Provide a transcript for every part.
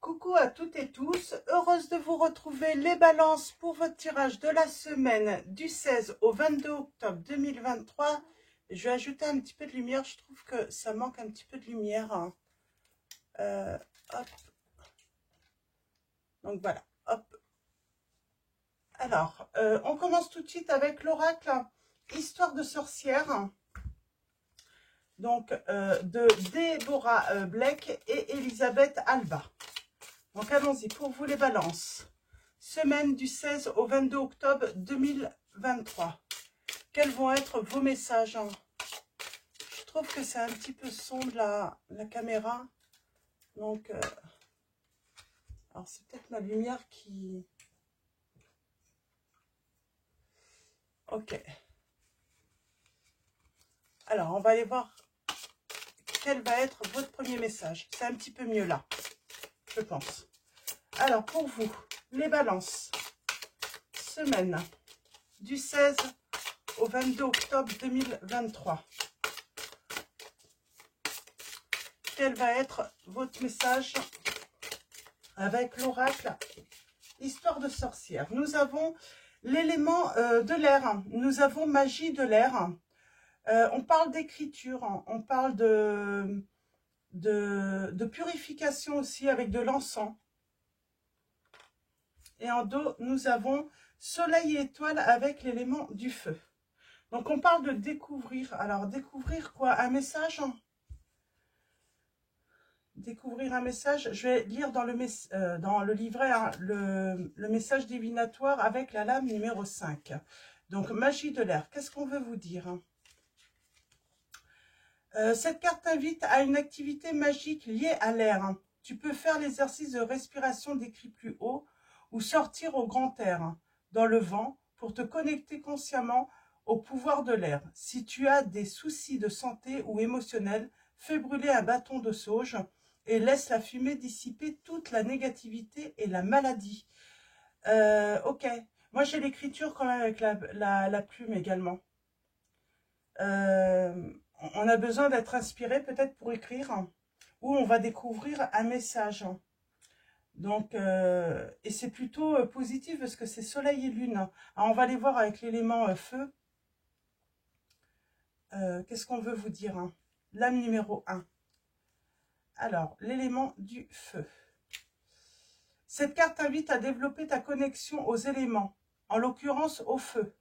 Coucou à toutes et tous, heureuse de vous retrouver les balances pour votre tirage de la semaine du 16 au 22 octobre 2023. Je vais ajouter un petit peu de lumière, je trouve que ça manque un petit peu de lumière. Hop. Donc voilà, hop. Alors, on commence tout de suite avec l'oracle Histoire de sorcière. Donc, de Deborah Blake et Elisabeth Alba. Donc, allons-y pour vous les balances. Semaine du 16 au 22 octobre 2023. Quels vont être vos messages? Je trouve que c'est un petit peu sombre la caméra. Donc, alors c'est peut-être ma lumière qui... Ok. Alors, on va aller voir quel va être votre premier message. C'est un petit peu mieux là, je pense. Alors, pour vous, les balances. Semaine du 16 au 22 octobre 2023. Quel va être votre message avec l'oracle Histoire de sorcière? Nous avons l'élément de l'air. Nous avons magie de l'air. On parle d'écriture. On parle de purification aussi avec de l'encens. Et en dos, nous avons soleil et étoile avec l'élément du feu. Donc, on parle de découvrir. Alors, découvrir quoi? Un message? Découvrir un message. Je vais lire dans le livret hein, le message divinatoire avec la lame numéro 5. Donc, magie de l'air. Qu'est-ce qu'on veut vous dire? Cette carte invite à une activité magique liée à l'air. Tu peux faire l'exercice de respiration décrit plus haut ou sortir au grand air, dans le vent, pour te connecter consciemment au pouvoir de l'air. Si tu as des soucis de santé ou émotionnels, fais brûler un bâton de sauge et laisse la fumée dissiper toute la négativité et la maladie. Ok. Moi, j'ai l'écriture quand même avec la plume également. On a besoin d'être inspiré peut-être pour écrire, ou on va découvrir un message. Donc, et c'est plutôt positif parce que c'est soleil et lune. Alors, on va aller voir avec l'élément feu. Qu'est-ce qu'on veut vous dire? Lame numéro 1. Alors, l'élément du feu. Cette carte invite à développer ta connexion aux éléments, en l'occurrence au feu.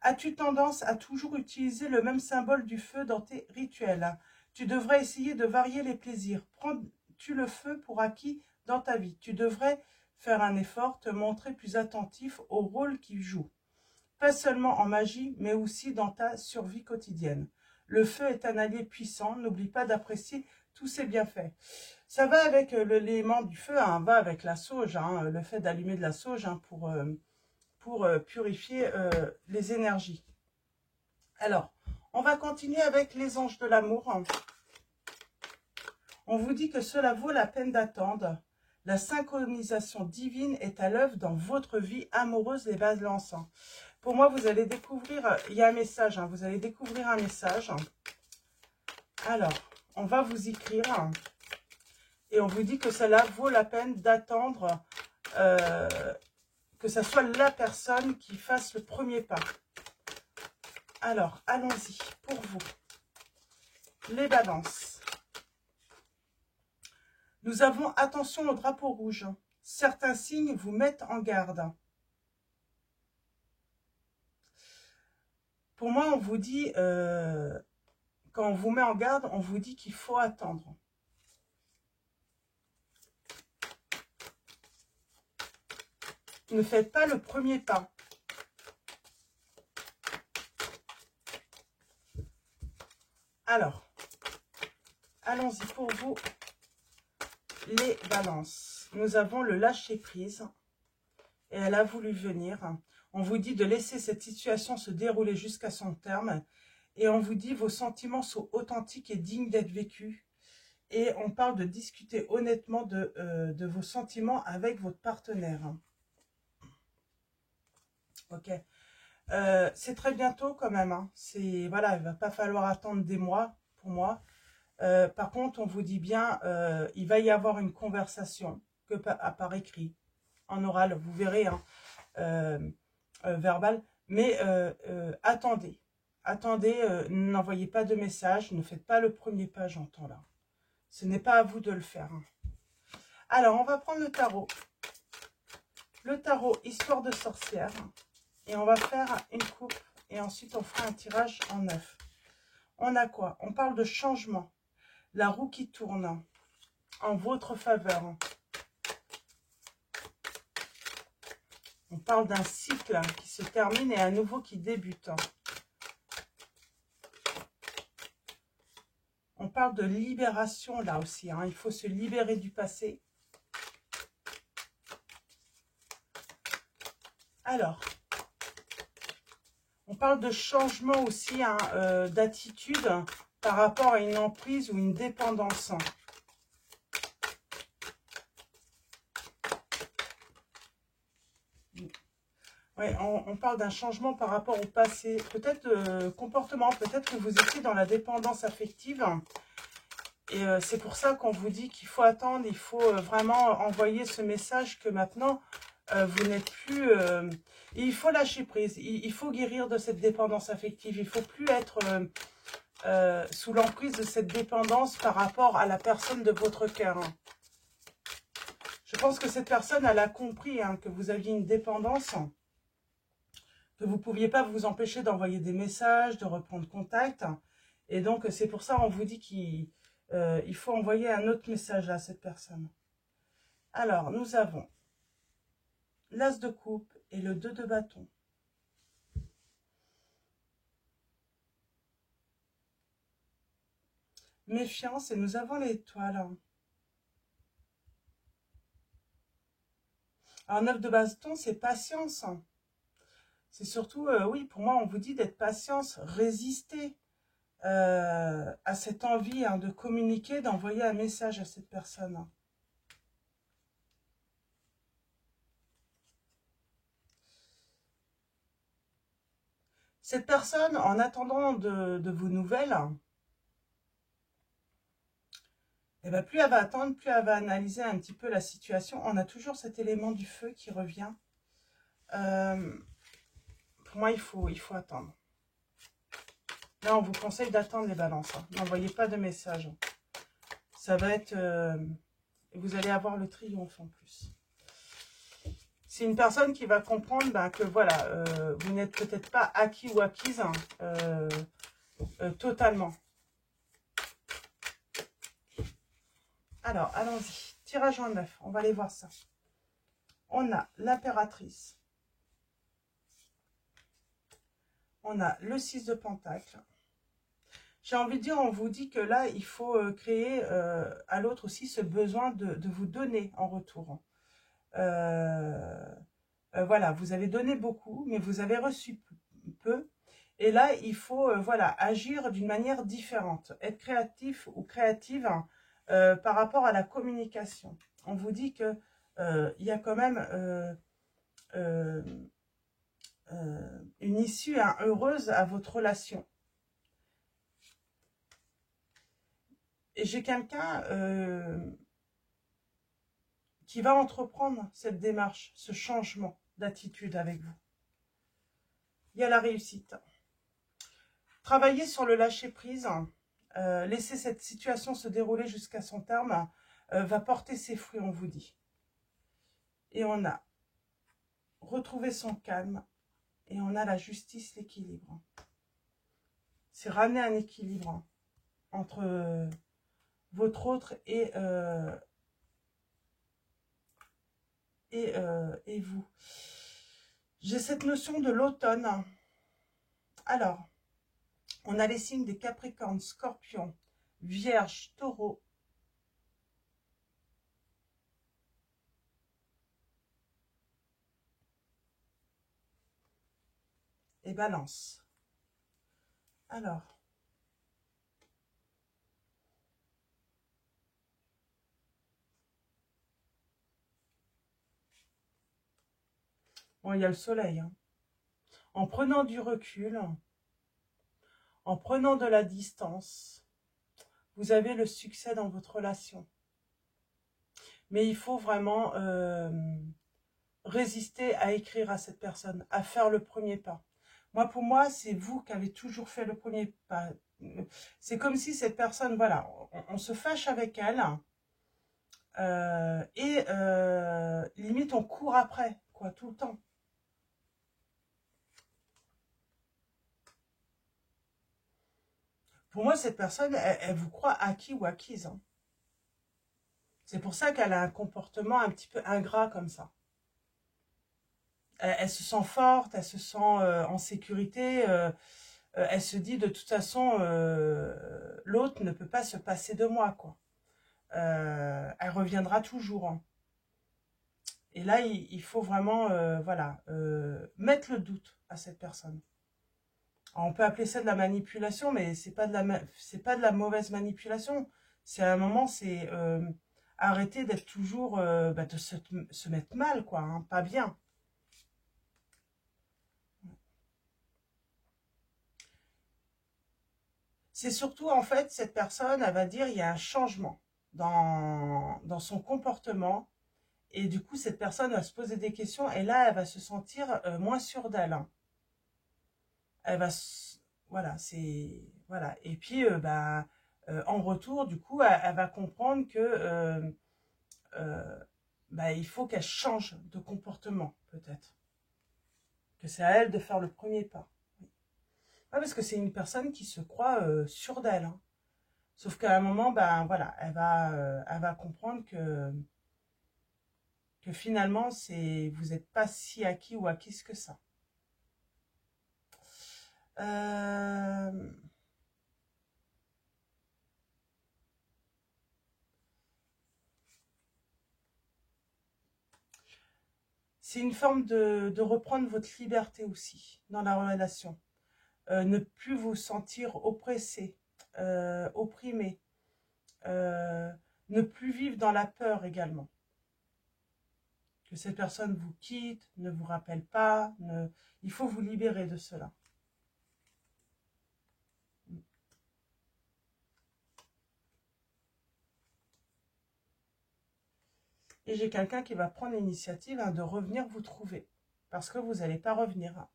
As-tu tendance à toujours utiliser le même symbole du feu dans tes rituels? Tu devrais essayer de varier les plaisirs. Prends-tu le feu pour acquis dans ta vie? Tu devrais faire un effort, te montrer plus attentif au rôle qu'il joue. Pas seulement en magie, mais aussi dans ta survie quotidienne. Le feu est un allié puissant, n'oublie pas d'apprécier tous ses bienfaits. Ça va avec l'élément du feu, hein, va avec la sauge, hein, le fait d'allumer de la sauge hein, pour purifier les énergies. Alors, on va continuer avec les anges de l'amour. On vous dit que cela vaut la peine d'attendre. La synchronisation divine est à l'œuvre dans votre vie amoureuse et balances. Pour moi, vous allez découvrir, il y a un message, hein, vous allez découvrir un message. Alors, on va vous écrire et on vous dit que cela vaut la peine d'attendre que ce soit la personne qui fasse le premier pas. Alors, allons-y pour vous. Les balances. Nous avons attention au drapeau rouge. Certains signes vous mettent en garde. Pour moi, on vous dit, quand on vous met en garde, on vous dit qu'il faut attendre. Ne faites pas le premier pas. Alors, allons-y pour vous, les balances. Nous avons le lâcher-prise. Et elle a voulu venir. On vous dit de laisser cette situation se dérouler jusqu'à son terme. Et on vous dit vos sentiments sont authentiques et dignes d'être vécus. Et on parle de discuter honnêtement de vos sentiments avec votre partenaire. Ok. C'est très bientôt quand même. Hein. Voilà, il ne va pas falloir attendre des mois pour moi. Par contre, on vous dit bien, il va y avoir une conversation, que par écrit, en oral, vous verrez, hein, verbal. Mais attendez, n'envoyez pas de message, ne faites pas le premier pas, j'entends là. Ce n'est pas à vous de le faire. Hein. Alors, on va prendre le tarot. Le tarot Histoire de sorcière. Et on va faire une coupe. Et ensuite, on fera un tirage en 9. On a quoi? On parle de changement. La roue qui tourne en votre faveur. On parle d'un cycle qui se termine et un nouveau qui débute. On parle de libération là aussi. Hein. Il faut se libérer du passé. Alors, on parle de changement aussi, hein, d'attitude par rapport à une emprise ou une dépendance. Ouais, on parle d'un changement par rapport au passé. Peut-être comportement, peut-être que vous étiez dans la dépendance affective. Et c'est pour ça qu'on vous dit qu'il faut attendre, il faut vraiment envoyer ce message que maintenant, vous n'êtes plus... il faut lâcher prise, il faut guérir de cette dépendance affective. Il ne faut plus être sous l'emprise de cette dépendance par rapport à la personne de votre cœur. Hein. Je pense que cette personne, elle a compris, hein, que vous aviez une dépendance, que vous ne pouviez pas vous empêcher d'envoyer des messages, de reprendre contact. Et donc, c'est pour ça qu'on vous dit qu'il faut envoyer un autre message à cette personne. Alors, nous avons l'As de coupe et le 2 de bâton. Méfiance et nous avons l'étoile. Alors, 9 de bâton, c'est patience. C'est surtout, oui, pour moi, on vous dit d'être patience, résister à cette envie, hein, de communiquer, d'envoyer un message à cette personne. Cette personne, en attendant de vos nouvelles, eh ben, plus elle va attendre, plus elle va analyser un petit peu la situation. On a toujours cet élément du feu qui revient. Pour moi, il faut attendre. Là, on vous conseille d'attendre les balances. Hein. N'envoyez pas de message. Ça va être... vous allez avoir le triomphe en plus. C'est une personne qui va comprendre, ben, que voilà, vous n'êtes peut-être pas acquis ou acquise, hein, totalement. Alors, allons-y. Tirage en 9. On va aller voir ça. On a l'impératrice. On a le 6 de pentacle. J'ai envie de dire, on vous dit que là, il faut créer à l'autre aussi ce besoin de vous donner en retour. Voilà, vous avez donné beaucoup, mais vous avez reçu peu. Et là, il faut voilà, agir d'une manière différente. Être créatif ou créative, hein, par rapport à la communication. On vous dit que il y a quand même une issue, hein, heureuse à votre relation. Et j'ai quelqu'un qui va entreprendre cette démarche, ce changement d'attitude avec vous. Il y a la réussite. Travaillez sur le lâcher-prise, laisser cette situation se dérouler jusqu'à son terme, va porter ses fruits, on vous dit. Et on a retrouvé son calme, et on a la justice, l'équilibre. C'est ramener un équilibre entre votre autre et vous. J'ai cette notion de l'automne. Alors, on a les signes des Capricornes, Scorpions, Vierge, Taureau. Et Balance. Alors, bon, il y a le soleil. Hein. En prenant du recul, en prenant de la distance, vous avez le succès dans votre relation. mais il faut vraiment résister à écrire à cette personne, à faire le premier pas. Moi, pour moi, c'est vous qui avez toujours fait le premier pas. C'est comme si cette personne, voilà, on se fâche avec elle, et limite on court après, quoi, tout le temps. Pour moi, cette personne, elle vous croit acquis ou acquise, hein. C'est pour ça qu'elle a un comportement un petit peu ingrat comme ça. Elle se sent forte, elle se sent en sécurité, elle se dit de toute façon, l'autre ne peut pas se passer de moi, quoi. Elle reviendra toujours, hein. Et là, il faut vraiment, voilà, mettre le doute à cette personne. Alors, on peut appeler ça de la manipulation, mais c'est pas de la mauvaise manipulation. C'est à un moment, c'est arrêter d'être toujours, de se mettre mal, quoi, hein, pas bien. C'est surtout, en fait, cette personne, elle va dire, il y a un changement dans son comportement. Et du coup, cette personne va se poser des questions. Et là, elle va se sentir moins sûre d'elle, hein. Elle va, voilà, c'est, voilà. Et puis, en retour, du coup, elle va comprendre que il faut qu'elle change de comportement, peut-être. Que c'est à elle de faire le premier pas. Ouais, parce que c'est une personne qui se croit sûre d'elle, hein. Sauf qu'à un moment, ben voilà, elle va comprendre que finalement, vous n'êtes pas si acquis ou acquise que ça. Euh, c'est une forme de reprendre votre liberté aussi dans la relation. Ne plus vous sentir oppressé, opprimé, ne plus vivre dans la peur également. Que cette personne vous quitte, ne vous rappelle pas, il faut vous libérer de cela. Et j'ai quelqu'un qui va prendre l'initiative, hein, de revenir vous trouver. Parce que vous n'allez pas revenir, hein.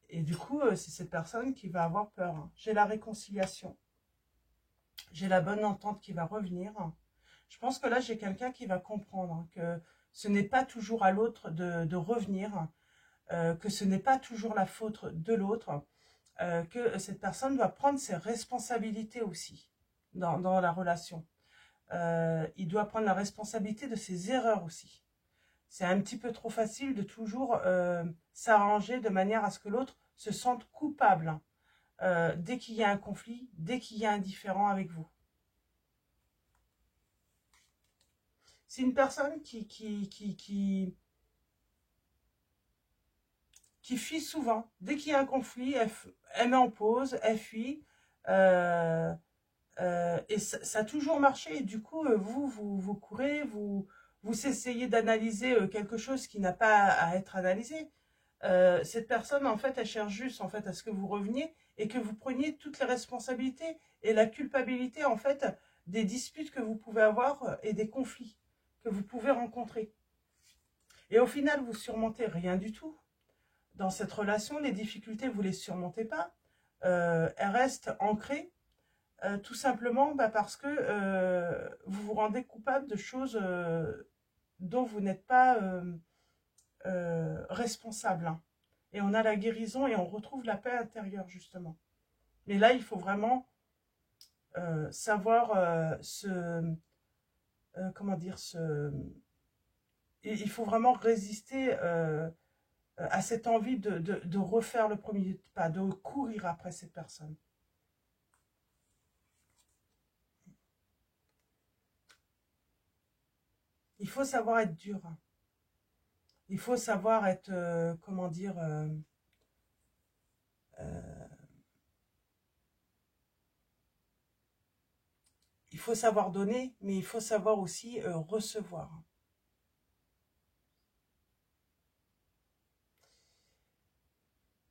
Et du coup, c'est cette personne qui va avoir peur, hein. J'ai la réconciliation. J'ai la bonne entente qui va revenir. Je pense que là, j'ai quelqu'un qui va comprendre, hein, que ce n'est pas toujours à l'autre de revenir, que ce n'est pas toujours la faute de l'autre, que cette personne doit prendre ses responsabilités aussi dans la relation. Il doit prendre la responsabilité de ses erreurs aussi. C'est un petit peu trop facile de toujours s'arranger de manière à ce que l'autre se sente coupable, hein, dès qu'il y a un conflit, dès qu'il y a un différend avec vous. C'est une personne qui fuit souvent. Dès qu'il y a un conflit, elle met en pause, elle fuit. Euh, et ça a toujours marché. Et du coup, vous courez, vous essayez d'analyser quelque chose qui n'a pas à être analysé. Cette personne, en fait, elle cherche juste, en fait, à ce que vous reveniez et que vous preniez toutes les responsabilités et la culpabilité, en fait, des disputes que vous pouvez avoir et des conflits que vous pouvez rencontrer. Et au final, vous surmontez rien du tout. Dans cette relation, les difficultés, vous ne les surmontez pas. Elles restent ancrées, tout simplement parce que vous vous rendez coupable de choses dont vous n'êtes pas responsable, hein. Et on a la guérison et on retrouve la paix intérieure, justement. Mais là, il faut vraiment savoir comment dire, il faut vraiment résister à cette envie de refaire le premier pas, de courir après cette personne. Il faut savoir être dur, hein. Il faut savoir être, comment dire, euh, il faut savoir donner, mais il faut savoir aussi recevoir.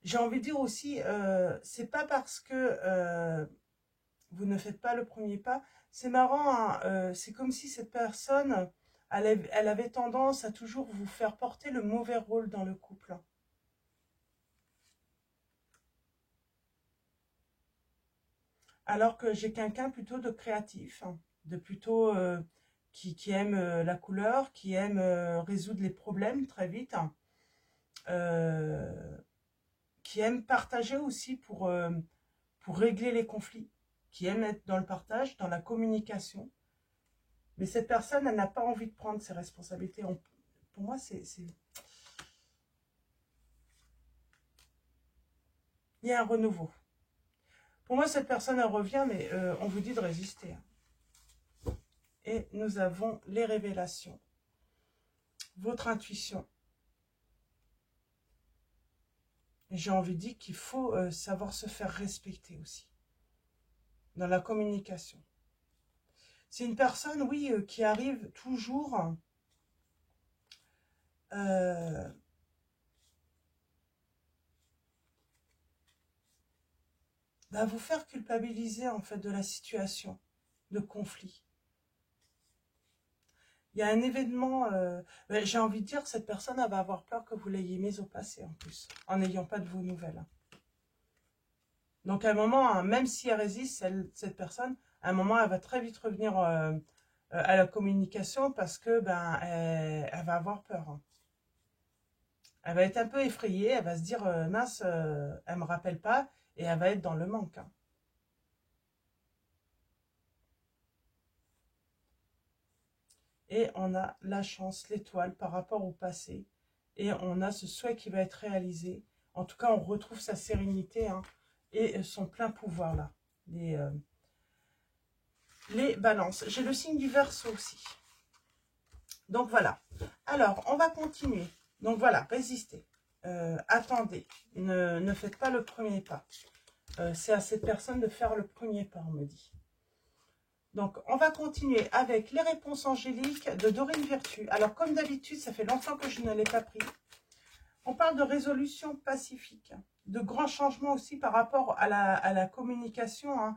J'ai envie de dire aussi, c'est pas parce que Vous ne faites pas le premier pas. C'est marrant, hein, c'est comme si cette personne, elle avait tendance à toujours vous faire porter le mauvais rôle dans le couple. Alors que j'ai quelqu'un plutôt de créatif, hein, de plutôt qui aime la couleur, qui aime résoudre les problèmes très vite, hein, euh, qui aime partager aussi pour régler les conflits, qui aime être dans le partage, dans la communication. Mais cette personne, elle n'a pas envie de prendre ses responsabilités. Pour moi, il y a un renouveau. Pour moi, cette personne, elle revient, mais on vous dit de résister, hein. Et nous avons les révélations. Votre intuition. Et j'ai envie de dire qu'il faut savoir se faire respecter aussi. Dans la communication. C'est une personne, oui, qui arrive toujours à vous faire culpabiliser en fait de la situation de conflit. Il y a un événement, j'ai envie de dire que cette personne elle va avoir peur que vous l'ayez mise au passé en plus, en n'ayant pas de vos nouvelles. Donc à un moment, hein, même si elle résiste, cette personne, à un moment, elle va très vite revenir à la communication parce que elle va avoir peur, hein. Elle va être un peu effrayée, elle va se dire mince, elle me rappelle pas, et elle va être dans le manque, hein. Et on a la chance, l'étoile par rapport au passé. Et on a ce souhait qui va être réalisé. En tout cas, on retrouve sa sérénité, hein, et son plein pouvoir là. Les balances. J'ai le signe du Verseau aussi. Donc voilà. Alors, on va continuer. Donc voilà, résistez. Attendez. Ne faites pas le premier pas. C'est à cette personne de faire le premier pas, on me dit. Donc, on va continuer avec les réponses angéliques de Dorine Virtue. Alors, comme d'habitude, ça fait longtemps que je ne l'ai pas pris. On parle de résolution pacifique, de grands changements aussi par rapport à la communication, hein,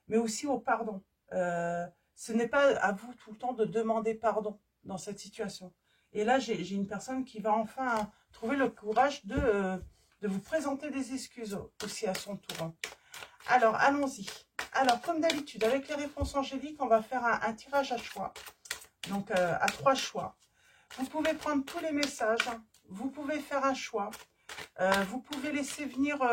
mais aussi au pardon. Ce n'est pas à vous tout le temps de demander pardon dans cette situation. Et là, j'ai une personne qui va enfin trouver le courage de vous présenter des excuses aussi à son tour. Alors, allons-y. Alors, comme d'habitude, avec les réponses angéliques, on va faire un tirage à choix. Donc, à 3 choix. Vous pouvez prendre tous les messages. Vous pouvez faire un choix. Vous pouvez laisser venir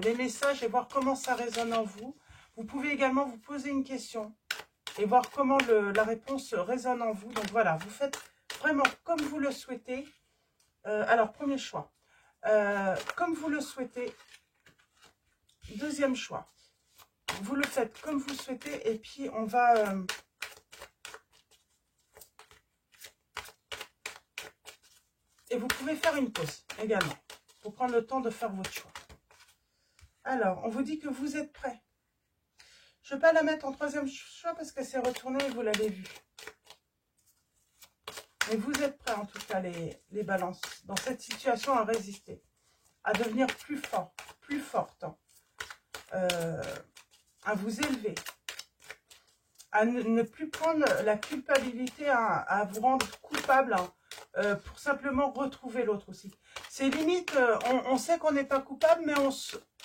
les messages et voir comment ça résonne en vous. Vous pouvez également vous poser une question et voir comment la réponse résonne en vous. Donc, voilà, vous faites vraiment comme vous le souhaitez. Alors, premier choix. Comme vous le souhaitez. Deuxième choix. Vous le faites comme vous souhaitez et puis on va... et vous pouvez faire une pause également pour prendre le temps de faire votre choix. Alors, on vous dit que vous êtes prêts. Je ne vais pas la mettre en troisième choix parce que c'est retourné et vous l'avez vu. Mais vous êtes prêts en tout cas les balances dans cette situation à résister, à devenir plus fort, plus forte, à vous élever, à ne plus prendre la culpabilité, à vous rendre coupable, hein, pour simplement retrouver l'autre aussi. C'est limite, on sait qu'on n'est pas coupable, mais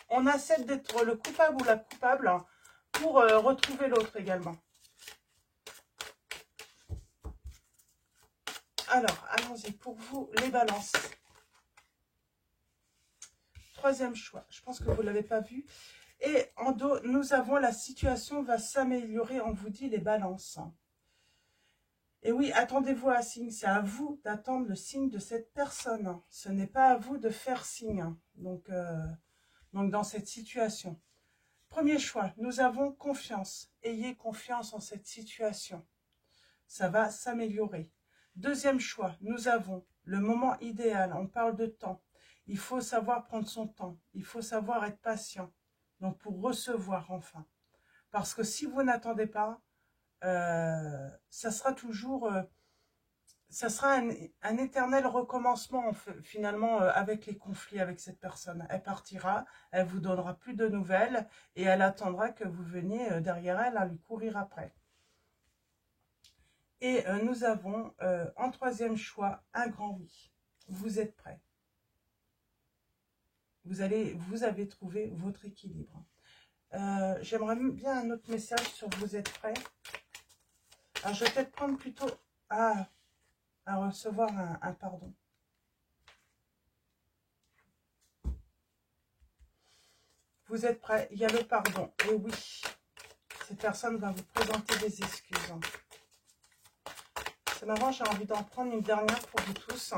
on accepte d'être le coupable ou la coupable, hein, pour retrouver l'autre également. Alors, allons-y, pour vous, les balances. Troisième choix, je pense que vous ne l'avez pas vu. Et en dos, nous avons la situation va s'améliorer, on vous dit les balances. Et oui, attendez-vous à un signe, c'est à vous d'attendre le signe de cette personne. Ce n'est pas à vous de faire signe, donc dans cette situation. Premier choix, nous avons confiance. Ayez confiance en cette situation. Ça va s'améliorer. Deuxième choix, nous avons le moment idéal. On parle de temps. Il faut savoir prendre son temps. Il faut savoir être patient. Donc, pour recevoir enfin. Parce que si vous n'attendez pas, ça sera toujours ça sera un éternel recommencement finalement avec les conflits avec cette personne. Elle partira, elle vous donnera plus de nouvelles et elle attendra que vous veniez derrière elle à lui courir après. Et nous avons en troisième choix un grand oui. Vous êtes prêts. Vous avez trouvé votre équilibre. J'aimerais bien un autre message sur vous êtes prêts. Alors je vais peut-être prendre plutôt à recevoir un pardon. Vous êtes prêts, il y a le pardon. Et oui, cette personne va vous présenter des excuses. C'est marrant, j'ai envie d'en prendre une dernière pour vous tous.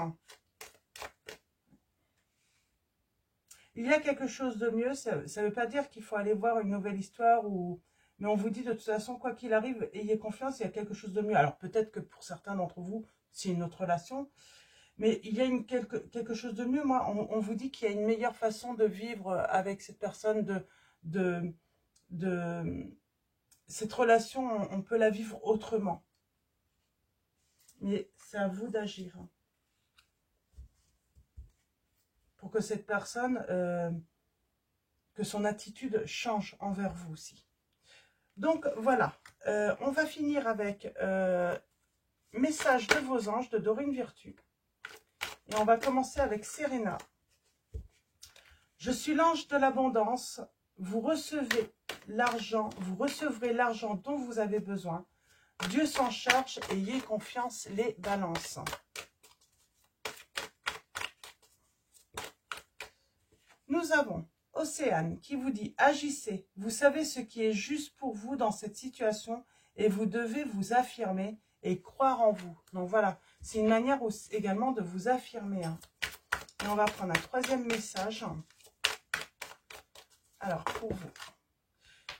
Il y a quelque chose de mieux, ça ne veut pas dire qu'il faut aller voir une nouvelle histoire, mais on vous dit de toute façon, quoi qu'il arrive, ayez confiance, il y a quelque chose de mieux. Alors peut-être que pour certains d'entre vous, c'est une autre relation, mais il y a quelque chose de mieux. Moi, on vous dit qu'il y a une meilleure façon de vivre avec cette personne, cette relation, on peut la vivre autrement. Mais c'est à vous d'agir. Pour que cette personne, que son attitude change envers vous aussi. Donc voilà, on va finir avec message de vos anges de Dorine Virtue. Et on va commencer avec Serena. Je suis l'ange de l'abondance, vous recevrez l'argent dont vous avez besoin. Dieu s'en charge, ayez confiance, les balances. Nous avons Océane qui vous dit « Agissez, vous savez ce qui est juste pour vous dans cette situation et vous devez vous affirmer et croire en vous. » Donc voilà, c'est une manière aussi, également de vous affirmer. Hein. Et on va prendre un troisième message. Alors, pour vous.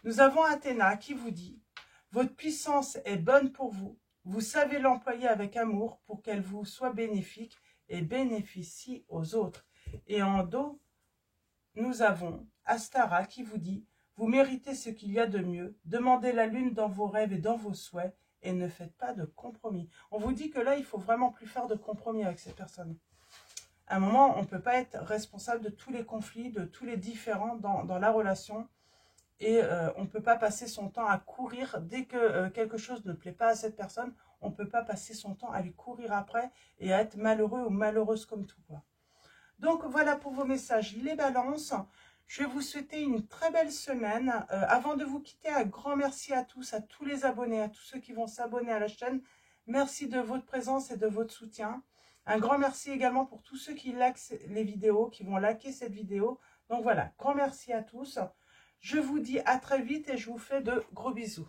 Nous avons Athéna qui vous dit « Votre puissance est bonne pour vous. Vous savez l'employer avec amour pour qu'elle vous soit bénéfique et bénéficie aux autres. » Et en dos, nous avons Astara qui vous dit « Vous méritez ce qu'il y a de mieux. Demandez la lune dans vos rêves et dans vos souhaits et ne faites pas de compromis. » On vous dit que là, il ne faut vraiment plus faire de compromis avec cette personne. À un moment, on ne peut pas être responsable de tous les conflits, de tous les différends dans la relation. Et on ne peut pas passer son temps à courir. Dès que quelque chose ne plaît pas à cette personne, on ne peut pas passer son temps à lui courir après et à être malheureux ou malheureuse comme tout, quoi. Donc voilà pour vos messages, les balances. Je vais vous souhaiter une très belle semaine. Avant de vous quitter, un grand merci à tous les abonnés, à tous ceux qui vont s'abonner à la chaîne. Merci de votre présence et de votre soutien. Un grand merci également pour tous ceux qui likent les vidéos, qui vont liker cette vidéo. Donc voilà, grand merci à tous. Je vous dis à très vite et je vous fais de gros bisous.